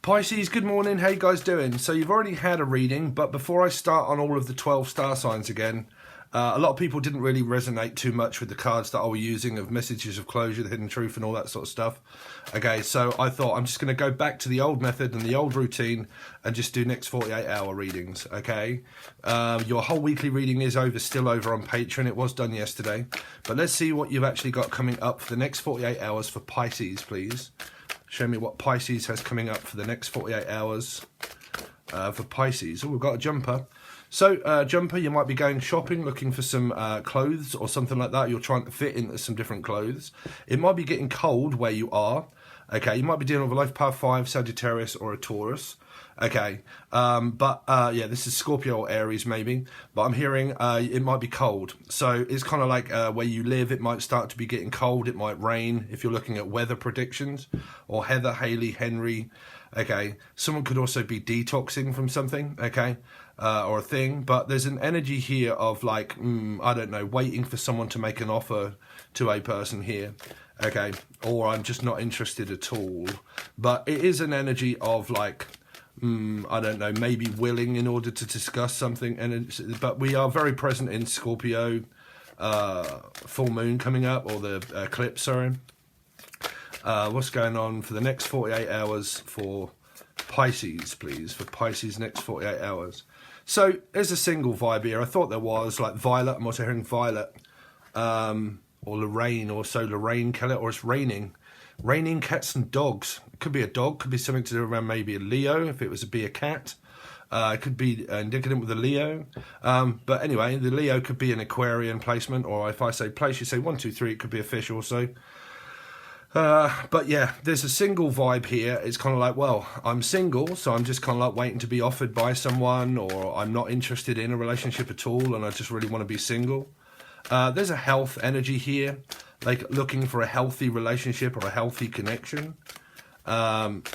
Pisces, good morning. How you guys doing? So you've already had a reading, but before I start on all of the 12 star signs again, a lot of people didn't really resonate too much with the cards that I was using of messages of closure, the hidden truth and all that sort of stuff. Okay, so I thought I'm just going to go back to the old method and the old routine and just do next 48-hour readings, okay? Your whole weekly reading is still over on Patreon. It was done yesterday. But let's see what you've actually got coming up for the next 48 hours for Pisces, please. Show me what Pisces has coming up for the next 48 hours for Pisces. Oh, we've got a jumper. So, jumper, you might be going shopping, looking for some clothes or something like that. You're trying to fit into some different clothes. It might be getting cold where you are. Okay, you might be dealing with a life path 5, Sagittarius or a Taurus. Okay, yeah, this is Scorpio or Aries maybe, but I'm hearing it might be cold. So it's kind of like where you live, it might start to be getting cold, it might rain if you're looking at weather predictions, or Heather, Haley, Henry. Okay, someone could also be detoxing from something, okay, or a thing, but there's an energy here of like, I don't know, waiting for someone to make an offer to a person here. Okay, or I'm just not interested at all. But it is an energy of like, I don't know, maybe willing in order to discuss something. But we are very present in Scorpio, full moon coming up, or the eclipse, sorry. What's going on for the next 48 hours for Pisces, please? For Pisces, next 48 hours. So there's a single vibe here. I thought there was, like Violet. I'm also hearing Violet. Or Lorraine, or so Lorraine Keller, or it's raining. Raining cats and dogs. It could be a dog, could be something to do around maybe a Leo, if it was to be a cat. It could be indicative with a Leo. But anyway, the Leo could be an Aquarian placement, or if I say place, you say 1, 2, 3, it could be a fish also. But yeah, there's a single vibe here. It's kind of like, well, I'm single, so I'm just kind of like waiting to be offered by someone, or I'm not interested in a relationship at all, and I just really want to be single. There's a health energy here, like looking for a healthy relationship or a healthy connection. Let's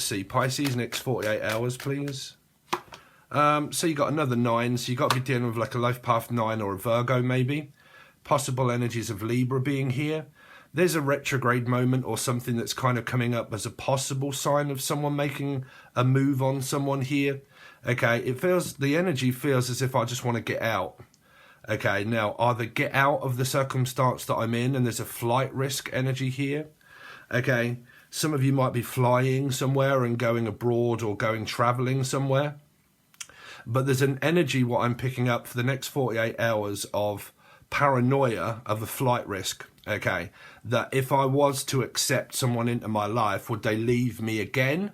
see, Pisces, next 48 hours, please. So you got another 9, so you got to be dealing with like a life path 9 or a Virgo maybe. Possible energies of Libra being here. There's a retrograde moment or something that's kind of coming up as a possible sign of someone making a move on someone here. Okay, the energy feels as if I just want to get out. Okay, now either get out of the circumstance that I'm in, and there's a flight risk energy here. Okay, some of you might be flying somewhere and going abroad or going traveling somewhere. But there's an energy, what I'm picking up for the next 48 hours, of paranoia of a flight risk. Okay, that if I was to accept someone into my life, would they leave me again?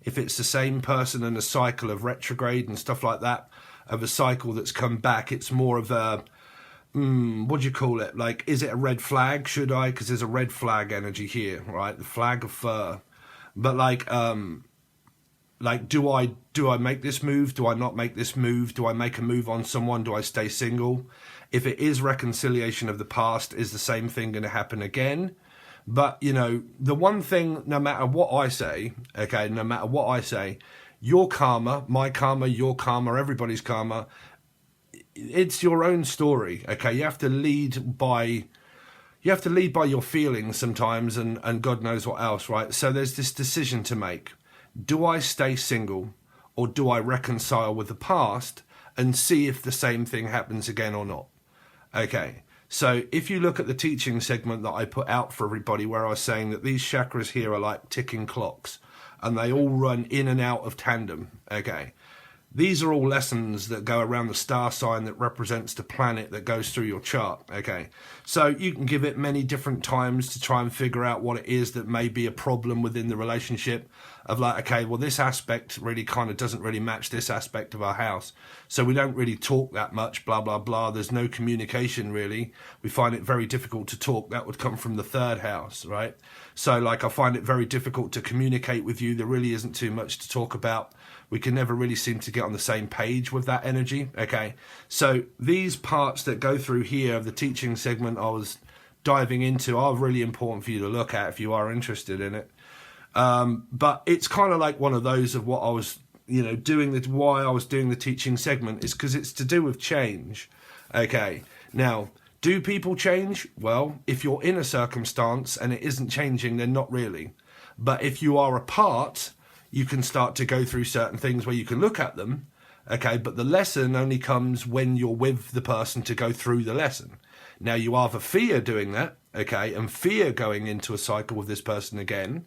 If it's the same person in a cycle of retrograde and stuff like that, of a cycle that's come back, it's more of a, what do you call it? Like, is it a red flag? Should I? Because there's a red flag energy here, right? The flag of fur. But like, do I make this move? Do I not make this move? Do I make a move on someone? Do I stay single? If it is reconciliation of the past, is the same thing going to happen again? But, you know, the one thing, no matter what I say, okay, no matter what I say, your karma, my karma, your karma, everybody's karma, it's your own story, okay? You have to lead by your feelings sometimes, and God knows what else, right? So there's this decision to make. Do I stay single, or do I reconcile with the past and see if the same thing happens again or not? Okay, so if you look at the teaching segment that I put out for everybody, where I was saying that these chakras here are like ticking clocks, and they all run in and out of tandem, okay? These are all lessons that go around the star sign that represents the planet that goes through your chart, okay? So you can give it many different times to try and figure out what it is that may be a problem within the relationship, of like, okay, well, this aspect really kind of doesn't really match this aspect of our house. So we don't really talk that much, blah, blah, blah. There's no communication, really. We find it very difficult to talk. That would come from the 3rd house, right? So, like, I find it very difficult to communicate with you. There really isn't too much to talk about. We can never really seem to get on the same page with that energy, okay? So these parts that go through here of the teaching segment I was diving into are really important for you to look at if you are interested in it. But it's kind of like one of those of what I was, you know, why I was doing the teaching segment is because it's to do with change, okay? Now, do people change? Well, if you're in a circumstance and it isn't changing, then not really. But if you are apart you can start to go through certain things where you can look at them, okay, but the lesson only comes when you're with the person to go through the lesson. Now, you either fear doing that, okay, and fear going into a cycle with this person again,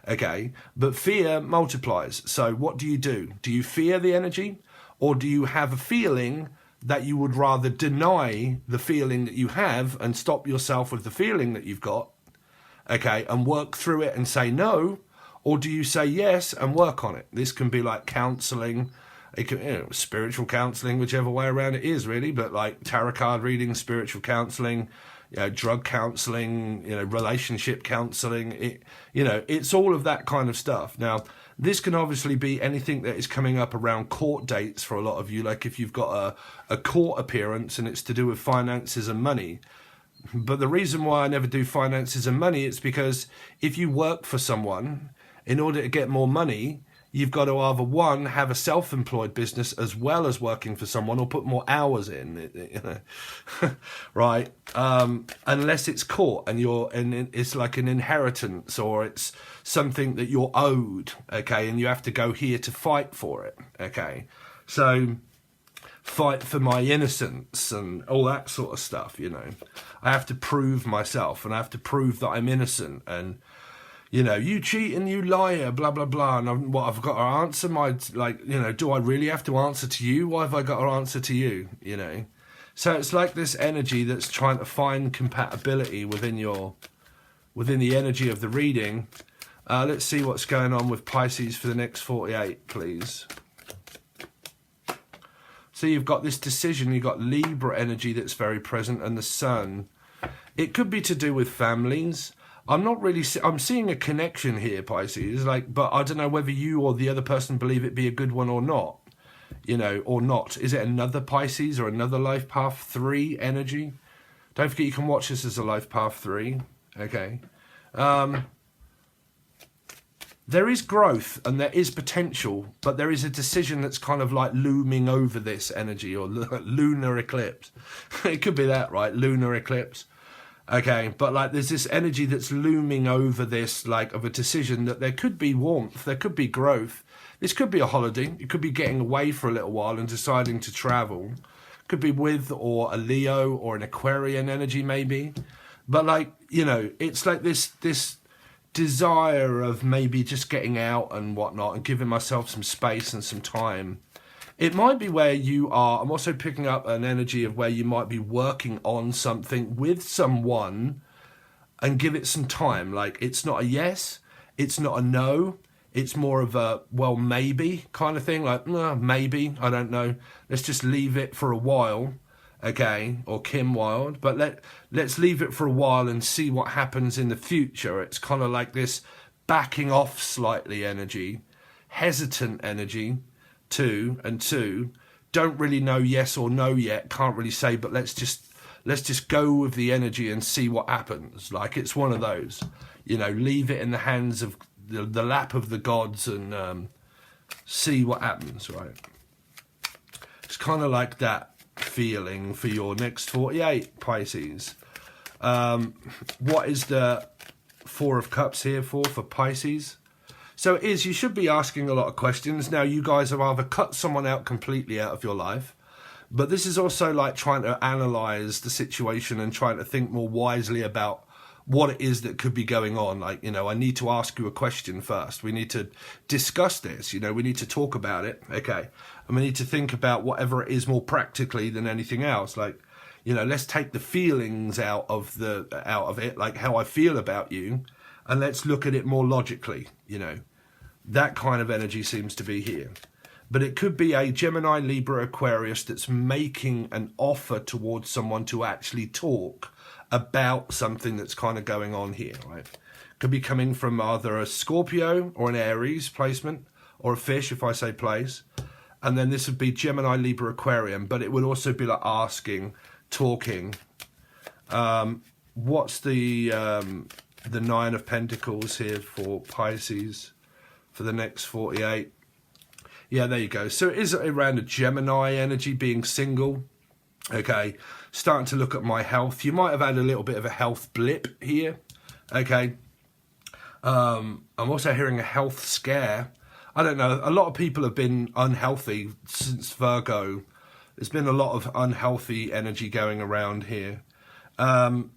okay, but fear multiplies. So what do? Do you fear the energy, or do you have a feeling that you would rather deny the feeling that you have and stop yourself with the feeling that you've got, okay, and work through it and say no? Or do you say yes and work on it? This can be like counselling, it can, spiritual counselling, whichever way around it is really, but like tarot card reading, spiritual counselling, drug counselling, relationship counselling, it's all of that kind of stuff. Now, this can obviously be anything that is coming up around court dates for a lot of you, like if you've got a court appearance and it's to do with finances and money. But the reason why I never do finances and money is because if you work for someone, in order to get more money, you've got to either, one, have a self-employed business as well as working for someone, or put more hours in, right? Unless it's court and it's like an inheritance, or it's something that you're owed, okay, and you have to go here to fight for it, okay? So fight for my innocence and all that sort of stuff, I have to prove myself, and I have to prove that I'm innocent, and you cheat and you liar, blah, blah, blah. And I've got to answer do I really have to answer to you? Why have I got to answer to you? So it's like this energy that's trying to find compatibility within the energy of the reading. Let's see what's going on with Pisces for the next 48, please. So you've got this decision, you've got Libra energy that's very present, and the Sun. It could be to do with families. I'm seeing a connection here, Pisces, but I don't know whether you or the other person believe it be a good one or not, or not. Is it another Pisces or another Life Path 3 energy? Don't forget you can watch this as a Life Path 3, okay? There is growth and there is potential, but there is a decision that's kind of like looming over this energy, or lunar eclipse. It could be that, right? Lunar eclipse. Okay, but there's this energy that's looming over this, of a decision that there could be warmth, there could be growth. This could be a holiday. It could be getting away for a little while and deciding to travel. Could be with or a Leo or an Aquarian energy maybe. But it's like this desire of maybe just getting out and whatnot and giving myself some space and some time. It might be where you are. I'm also picking up an energy of where you might be working on something with someone and give it some time. It's not a yes, it's not a no. It's more of a, well, maybe kind of thing. Maybe, I don't know. Let's just leave it for a while, okay? Or Kim Wilde. But let's leave it for a while and see what happens in the future. It's kind of like this backing off slightly energy, hesitant energy. Two, don't really know yes or no yet, can't really say, but let's just go with the energy and see what happens. It's one of those, leave it in the hands of the lap of the gods and see what happens, right? It's kind of like that feeling for your next 48, Pisces. What is the Four of Cups here for Pisces? So it is, you should be asking a lot of questions. Now, you guys have either cut someone out completely out of your life, but this is also trying to analyse the situation and trying to think more wisely about what it is that could be going on. I need to ask you a question first. We need to discuss this, we need to talk about it, okay? And we need to think about whatever it is more practically than anything else. Let's take the feelings out of it, how I feel about you, and let's look at it more logically, That kind of energy seems to be here. But it could be a Gemini, Libra, Aquarius that's making an offer towards someone to actually talk about something that's kind of going on here, right? Could be coming from either a Scorpio or an Aries placement, or a fish if I say place. And then this would be Gemini, Libra, Aquarium, but it would also be asking, talking. What's the Nine of Pentacles here for Pisces for the next 48? Yeah, there you go. So it is around a Gemini energy, being single. Okay, starting to look at my health. You might have had a little bit of a health blip here. Okay, I'm also hearing a health scare. I don't know, a lot of people have been unhealthy since Virgo. There's been a lot of unhealthy energy going around here. But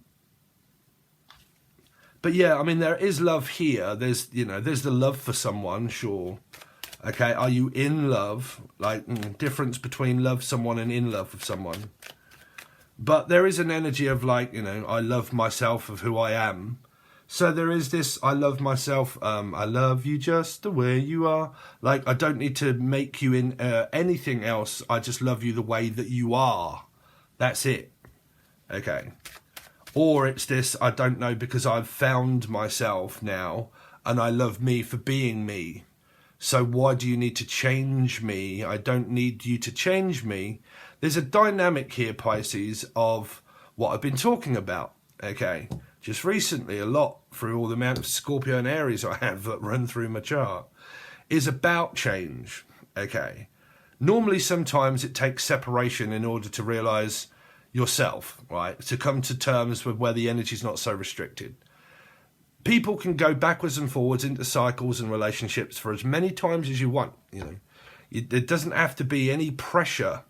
yeah, I mean, there is love here. There's, you know, there's the love for someone, sure. Okay, are you in love? Like, difference between love someone and in love with someone. But there is an energy of like, you know, I love myself of who I am. So there is this, I love myself, I love you just the way you are. Like, I don't need to make you in anything else. I just love you the way that you are. That's it. Okay. Or it's this, I don't know, because I've found myself now and I love me for being me. So why do you need to change me? I don't need you to change me. There's a dynamic here, Pisces, of what I've been talking about. Okay. Just recently, a lot, through all the amount of Scorpio and Aries I have that run through my chart, is about change, okay? Normally, sometimes it takes separation in order to realise yourself, right? To come to terms with where the energy's not so restricted. People can go backwards and forwards into cycles and relationships for as many times as you want, you know. There doesn't have to be any pressure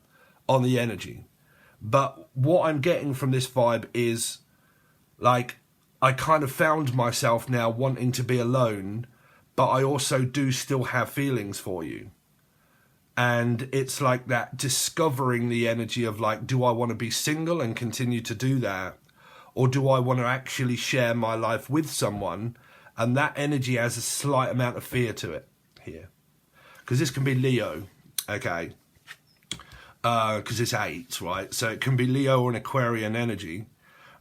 on the energy. But what I'm getting from this vibe is, like, I kind of found myself now wanting to be alone, but I also do still have feelings for you. And it's like that discovering the energy of like, do I want to be single and continue to do that? Or do I want to actually share my life with someone? And that energy has a slight amount of fear to it here. Because this can be Leo, okay? Because it's 8, right? So it can be Leo or an Aquarian energy.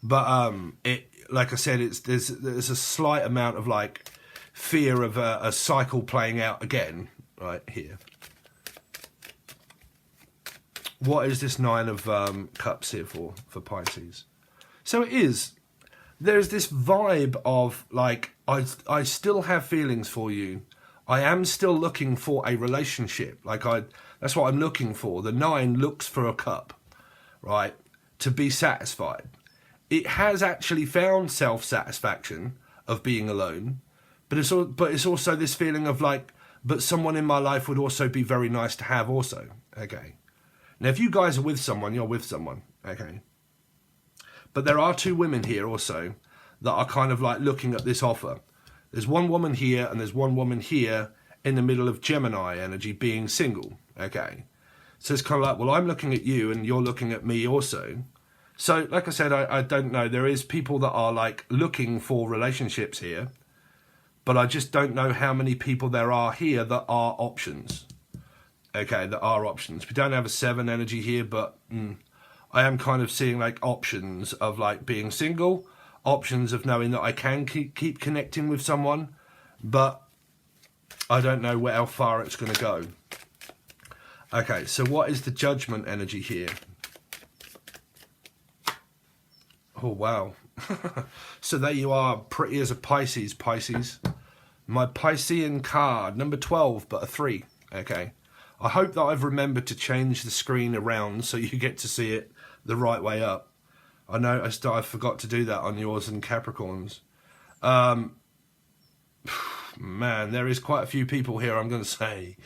But it, like I said, there's a slight amount of like fear of a cycle playing out again, right here. What is this 9 of Cups here for Pisces? So it is. There's this vibe of like, I still have feelings for you. I am still looking for a relationship. Like that's what I'm looking for. The 9 looks for a cup, right? To be satisfied. It has actually found self-satisfaction of being alone, but it's also this feeling of like, but someone in my life would also be very nice to have also, okay? Now, if you guys are with someone, you're with someone, okay? But there are 2 women here also that are kind of like looking at this offer. There's one woman here and there's one woman here in the middle of Gemini energy being single, okay? So it's kind of like, well, I'm looking at you and you're looking at me also. So, like I said, I don't know. There is people that are, like, looking for relationships here. But I just don't know how many people there are here that are options. Okay, that are options. We don't have a 7 energy here, but I am kind of seeing, like, options of, like, being single. Options of knowing that I can keep connecting with someone. But I don't know how far it's going to go. Okay, so what is the Judgment energy here? Oh, wow. So there you are, pretty as a Pisces, Pisces. My Piscean card, number 12, but a 3. Okay. I hope that I've remembered to change the screen around so you get to see it the right way up. I noticed I forgot to do that on yours and Capricorns. Man, there is quite a few people here, I'm going to say.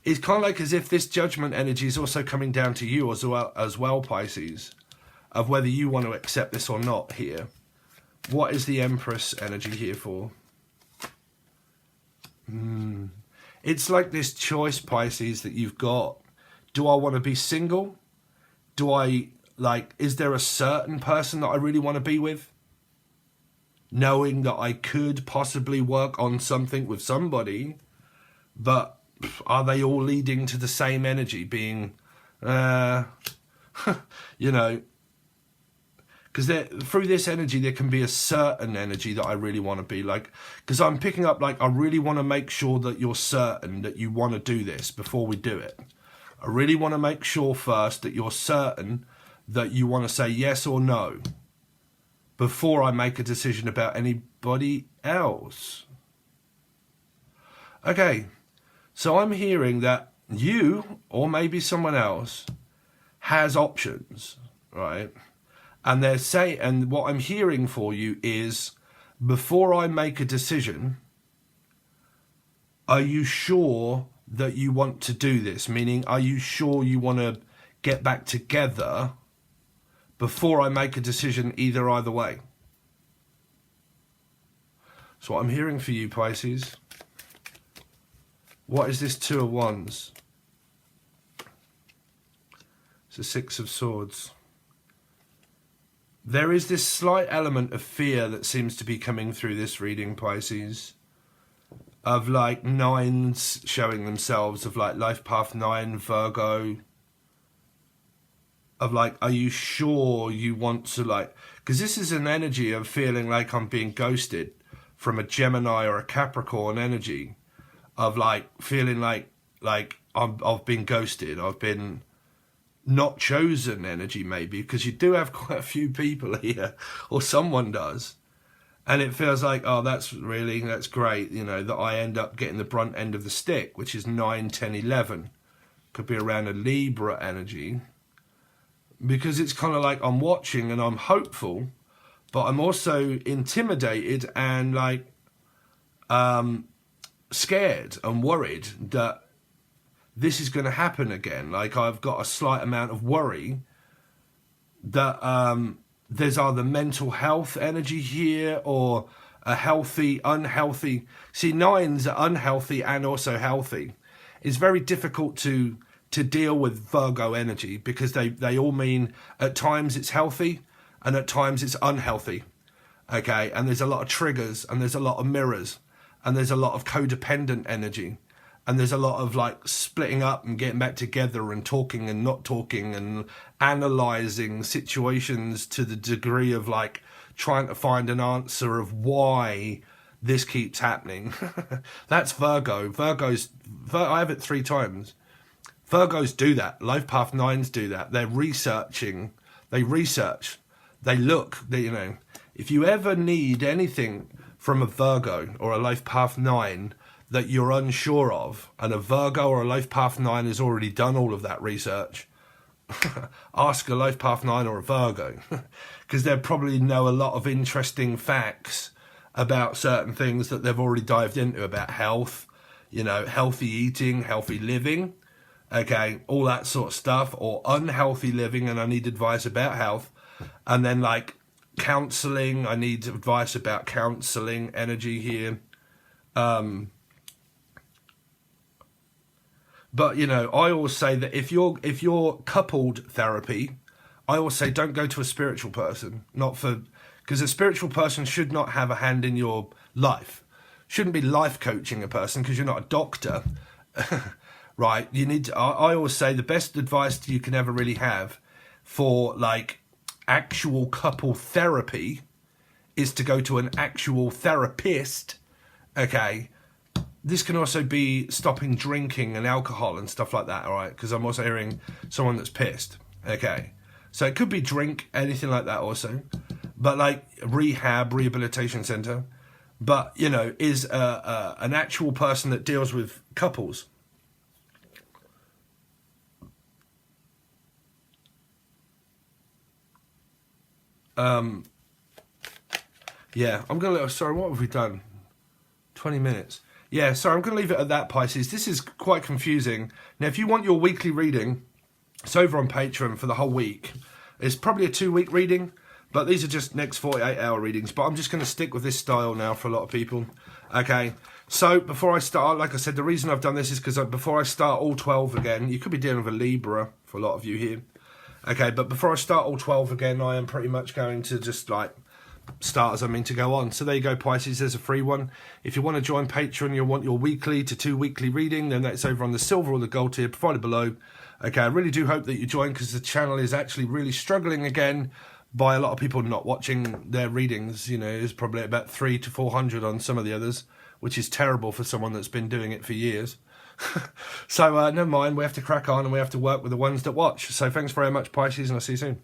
It's kind of like as if this Judgment energy is also coming down to you as well, Pisces, of whether you want to accept this or not here. What is the Empress energy here for? It's like this choice, Pisces, that you've got. Do I want to be single? Is there a certain person that I really want to be with? Knowing that I could possibly work on something with somebody, but are they all leading to the same energy being, you know, because through this energy, there can be a certain energy that I really want to be like, because I'm picking up, like, I really want to make sure that you're certain that you want to do this before we do it. I really want to make sure first that you're certain that you want to say yes or no before I make a decision about anybody else. Okay. So I'm hearing that you, or maybe someone else, has options, right? And and what I'm hearing for you is before I make a decision, are you sure that you want to do this? Meaning, are you sure you want to get back together before I make a decision either way? So what I'm hearing for you, Pisces. What is this Two of Wands? It's the Six of Swords. There is this slight element of fear that seems to be coming through this reading, Pisces. Of like nines showing themselves, of like life path 9, Virgo. Of like, are you sure you want to like... Because this is an energy of feeling like I'm being ghosted from a Gemini or a Capricorn energy. Of like feeling like I've been ghosted. I've been... not chosen energy, maybe, because you do have quite a few people here, or someone does, and it feels like, oh, that's great, you know, that I end up getting the brunt end of the stick, which is 9, 10, 11. Could be around a Libra energy, because it's kind of like I'm watching and I'm hopeful, but I'm also intimidated and like scared and worried that this is going to happen again. Like, I've got a slight amount of worry that there's either mental health energy here or a healthy, unhealthy. See, nines are unhealthy and also healthy. It's very difficult to deal with Virgo energy because they all mean at times it's healthy and at times it's unhealthy. Okay, and there's a lot of triggers and there's a lot of mirrors and there's a lot of codependent energy. And there's a lot of like splitting up and getting back together and talking and not talking and analysing situations to the degree of like trying to find an answer of why this keeps happening. That's Virgo. I have it 3 times. Virgos do that. Life Path 9s do that. They're researching. They research. They look. You know, if you ever need anything from a Virgo or a Life Path 9... that you're unsure of, and a Virgo or a Life Path 9 has already done all of that research, ask a Life Path 9 or a Virgo, because they'll probably know a lot of interesting facts about certain things that they've already dived into about health, you know, healthy eating, healthy living, okay, all that sort of stuff, or unhealthy living, and I need advice about health, and then like counselling, I need advice about counselling energy here. But, you know, I always say that if you're coupled therapy, I always say don't go to a spiritual person, because a spiritual person should not have a hand in your life. Shouldn't be life coaching a person because you're not a doctor, right? You need to, I always say the best advice you can ever really have for like actual couple therapy is to go to an actual therapist, okay? This can also be stopping drinking and alcohol and stuff like that, all right? Because I'm also hearing someone that's pissed, okay? So it could be drink, anything like that also. But like rehabilitation centre. But, you know, is an actual person that deals with couples. Yeah, I'm going to... Sorry, what have we done? 20 minutes. Yeah, sorry, I'm going to leave it at that, Pisces. This is quite confusing. Now, if you want your weekly reading, it's over on Patreon for the whole week. It's probably a 2-week reading, but these are just next 48-hour readings. But I'm just going to stick with this style now for a lot of people. Okay, so before I start, like I said, the reason I've done this is because before I start all 12 again, you could be dealing with a Libra for a lot of you here. Okay, but before I start all 12 again, I am pretty much going to just like... start as I mean to go on. So there you go, Pisces, there's a free one. If you want to join Patreon, you'll want your weekly to 2-weekly reading, then that's over on the silver or the gold tier provided below. Okay, I really do hope that you join because the channel is actually really struggling again by a lot of people not watching their readings. You know, there's probably about 300 to 400 on some of the others, which is terrible for someone that's been doing it for years. So never mind, we have to crack on and we have to work with the ones that watch. So thanks very much, Pisces, and I'll see you soon.